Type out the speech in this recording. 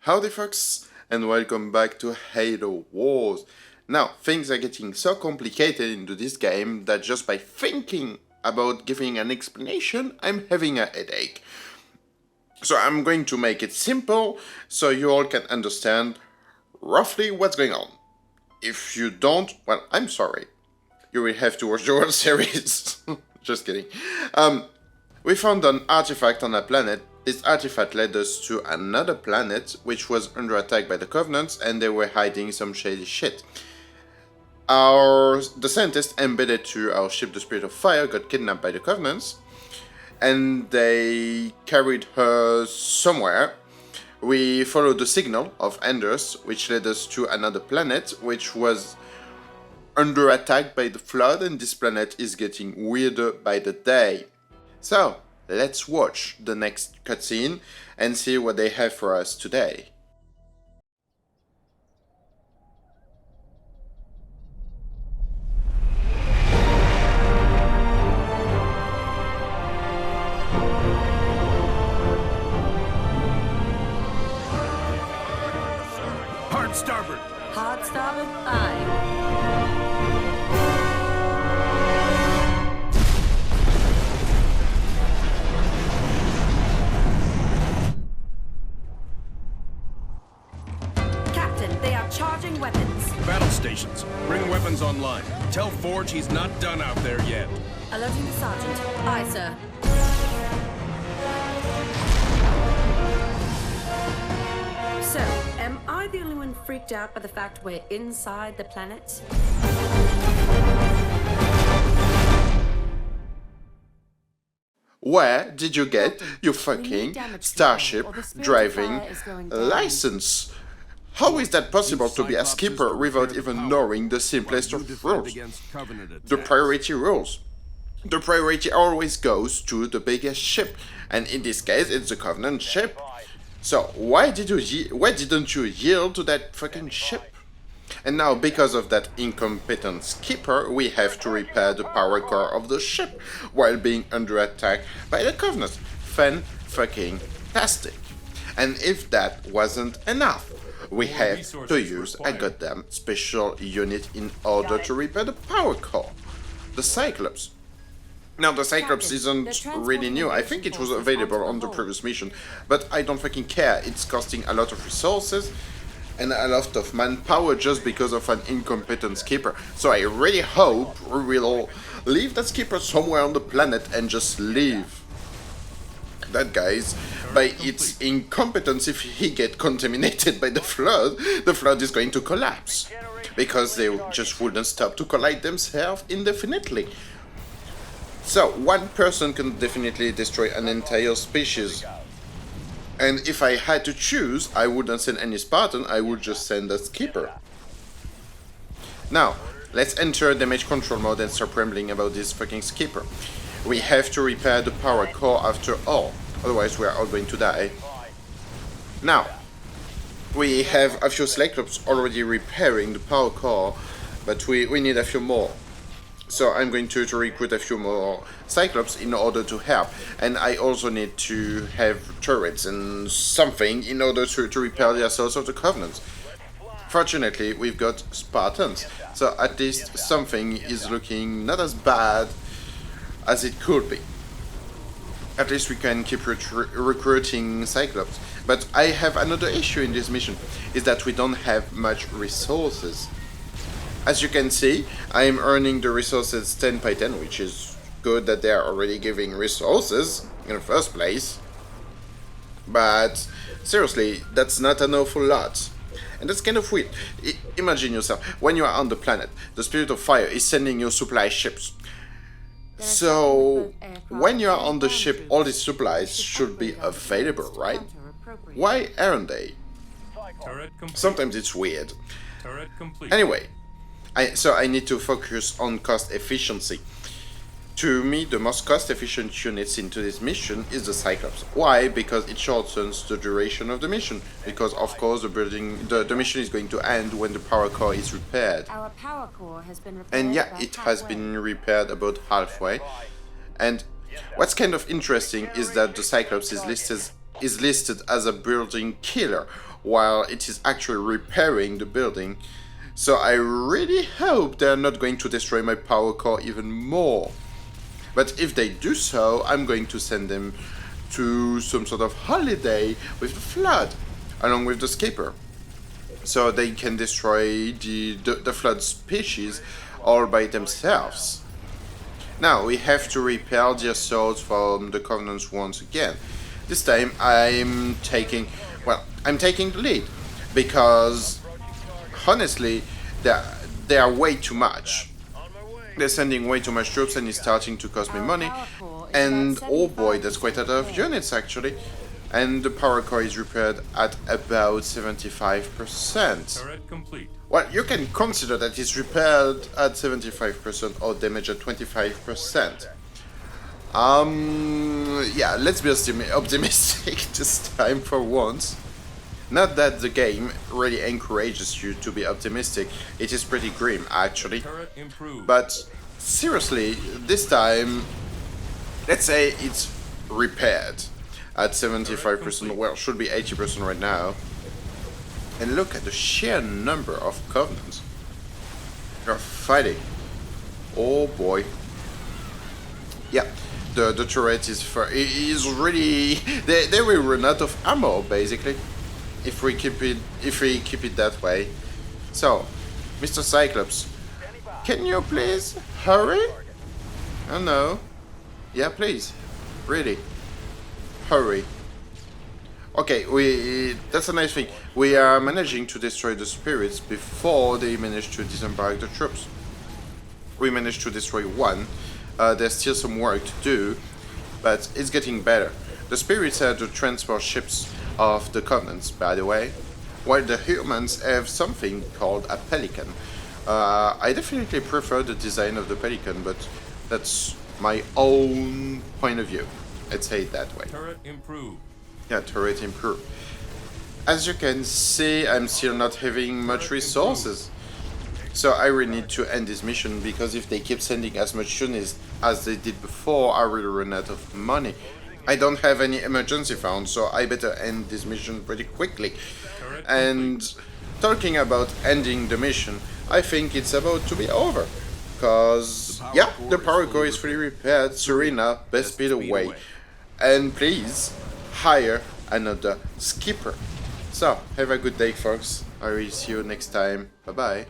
Howdy folks, and welcome back to Halo Wars. Now, things are getting so complicated into this game that just by thinking about giving an explanation, I'm having a headache. So I'm going to make it simple so you all can understand roughly what's going on. If you don't, well, I'm sorry. You will have to watch the whole series. Just kidding. We found an artifact on a planet. This artifact led us to another planet, which was under attack by the Covenants, and they were hiding some shady shit. The scientist embedded to our ship, the Spirit of Fire, got kidnapped by the Covenants, and they carried her somewhere. We followed the signal of Anders, which led us to another planet, which was under attack by the Flood, and this planet is getting weirder by the day. So, let's watch the next cutscene and see what they have for us today. Hard starboard! Hard starboard, aye. Captain, they are charging weapons. Battle stations, bring weapons online. Tell Forge he's not done out there yet. Alerting the sergeant. Aye, sir. So, am I the only one freaked out by the fact we're inside the planet? Where did you get your fucking starship driving license? How is that possible to be a skipper without even knowing the simplest of rules? The priority rules. The priority always goes to the biggest ship, and in this case it's the Covenant ship. So why didn't you yield to that fucking ship? And now, because of that incompetent skipper, we have to repair the power core of the ship while being under attack by the Covenants. Fan-fucking-tastic. And if that wasn't enough, we have to use a goddamn special unit in order to repair the power core. The Cyclops. Now, the Cyclops isn't really new. I think it was available on the previous mission, but I don't fucking care. It's costing a lot of resources and a lot of manpower just because of an incompetent skipper. So I really hope we will leave that skipper somewhere on the planet and just leave that guy's by its incompetence. If he get contaminated by the Flood is going to collapse because they just wouldn't stop to collide themselves indefinitely. So one person can definitely destroy an entire species. And if I had to choose, I wouldn't send any Spartan, I would just send a skipper. Now, let's enter damage control mode and start rambling about this fucking skipper. We have to repair the power core after all, otherwise we are all going to die. Now, we have a few Cyclops already repairing the power core, but we need a few more. So I'm going to recruit a few more Cyclops in order to help. And I also need to have turrets and something in order to repair the assaults of the Covenants. Fortunately, we've got Spartans, so at least something is looking not as bad as it could be. At least we can keep recruiting Cyclops. But I have another issue in this mission, is that we don't have much resources. As you can see, I am earning the resources 10 by 10, which is good that they are already giving resources in the first place. But seriously, that's not an awful lot. And that's kind of weird. Imagine yourself, when you are on the planet, the Spirit of Fire is sending you supply ships. So, when you are on the ship, all these supplies should be available, right? Why aren't they? Sometimes it's weird. Anyway. So I need to focus on cost efficiency. To me, the most cost-efficient units into this mission is the Cyclops. Why? Because it shortens the duration of the mission. Because of course the mission is going to end when the power core is repaired. Our power core has been repaired. And yeah, it has been repaired about halfway. And what's kind of interesting is that the Cyclops is listed as a building killer, while it is actually repairing the building. So I really hope they're not going to destroy my power core even more. But if they do so, I'm going to send them to some sort of holiday with the flood, along with the skipper. So they can destroy the flood species all by themselves. Now we have to repel the assault from the Covenants once again. This time I'm taking the lead, because honestly they are way too much. They're sending way too much troops and it's starting to cost me money. And oh boy, that's quite a lot of units actually. And the power core is repaired at about 75%. Turret complete. Well, you can consider that it's repaired at 75% or damage at 25%. Yeah, let's be optimistic this time for once. Not that the game really encourages you to be optimistic, it is pretty grim actually. Turret improved. But seriously, this time, let's say it's repaired at 75%, well, should be 80% right now. And look at the sheer number of Covenants they're fighting. Oh boy. Yeah, the turret is really... They will run out of ammo, basically. If we keep it that way. So, Mr. Cyclops, can you please hurry? Oh no. Yeah, please. Really. Hurry. Okay, that's a nice thing. We are managing to destroy the spirits before they manage to disembark the troops. We managed to destroy one. There's still some work to do, but it's getting better. The spirits are the transport ships of the Covenants, by the way, while the humans have something called a pelican. I definitely prefer the design of the pelican, but that's my own point of view. Let's say it that way. Turret improved. Yeah, turret improved. As you can see, I'm still not having much resources. So I really need to end this mission, because if they keep sending as much units as they did before, I will run out of money. I don't have any emergency funds, so I better end this mission pretty quickly. And talking about ending the mission, I think it's about to be over. Because, yeah, the power core is fully repaired. Serena, best speed away. And please, hire another skipper. So, have a good day, folks. I will see you next time. Bye-bye.